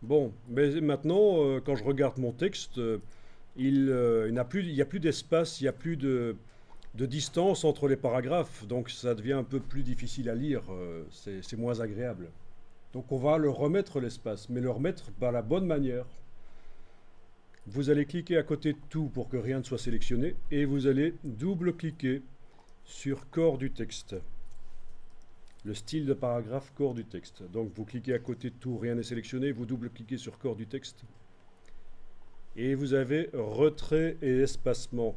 Bon, mais maintenant, quand je regarde mon texte, il n'y a plus d'espace, il n'y a plus de distance entre les paragraphes, donc ça devient un peu plus difficile à lire, c'est moins agréable. Donc on va le remettre l'espace, mais le remettre par la bonne manière. Vous allez cliquer à côté de tout pour que rien ne soit sélectionné, et vous allez double-cliquer sur corps du texte. Le style de paragraphe corps du texte. Donc vous cliquez à côté de tout, rien n'est sélectionné, vous double-cliquez sur corps du texte. Et vous avez retrait et espacement.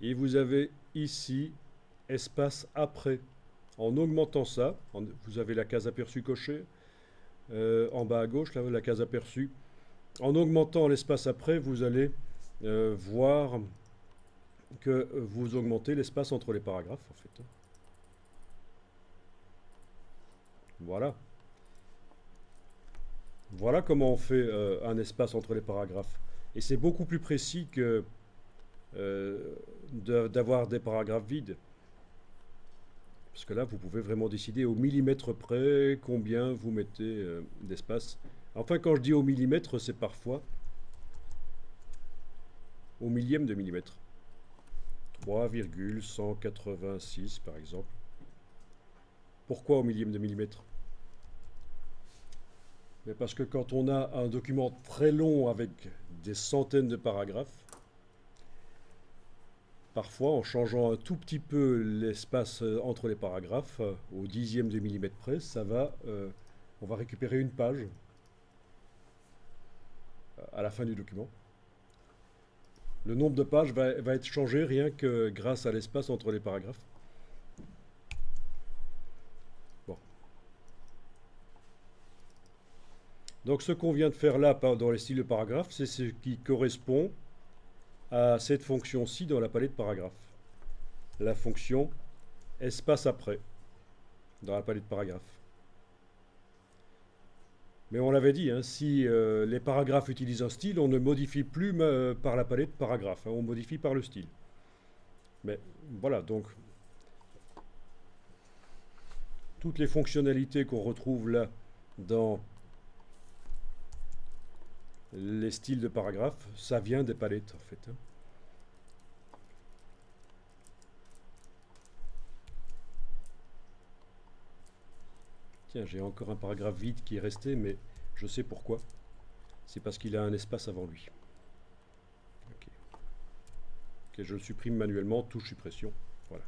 Et vous avez ici espace après. En augmentant ça, vous avez la case aperçue cochée. En bas à gauche, là, la case aperçue. En augmentant l'espace après, vous allez voir que vous augmentez l'espace entre les paragraphes, en fait. Voilà. Voilà comment on fait un espace entre les paragraphes. Et c'est beaucoup plus précis que d'avoir des paragraphes vides. Parce que là, vous pouvez vraiment décider au millimètre près combien vous mettez d'espace. Enfin, quand je dis au millimètre, c'est parfois au millième de millimètre. 3,186 par exemple. Pourquoi au millième de millimètre? Mais parce que quand on a un document très long avec des centaines de paragraphes, parfois en changeant un tout petit peu l'espace entre les paragraphes, au dixième de millimètre près, on va récupérer une page à la fin du document. Le nombre de pages va être changé rien que grâce à l'espace entre les paragraphes. Bon. Donc ce qu'on vient de faire là dans les styles de paragraphes, c'est ce qui correspond à cette fonction-ci dans la palette paragraphes. La fonction espace après dans la palette paragraphes. Mais on l'avait dit, hein, si les paragraphes utilisent un style, on ne modifie plus par la palette paragraphe, hein, on modifie par le style. Mais voilà, donc toutes les fonctionnalités qu'on retrouve là dans les styles de paragraphes, ça vient des palettes en fait. Hein. Tiens, j'ai encore un paragraphe vide qui est resté, mais je sais pourquoi. C'est parce qu'il a un espace avant lui. Ok. Ok, je le supprime manuellement, touche suppression. Voilà.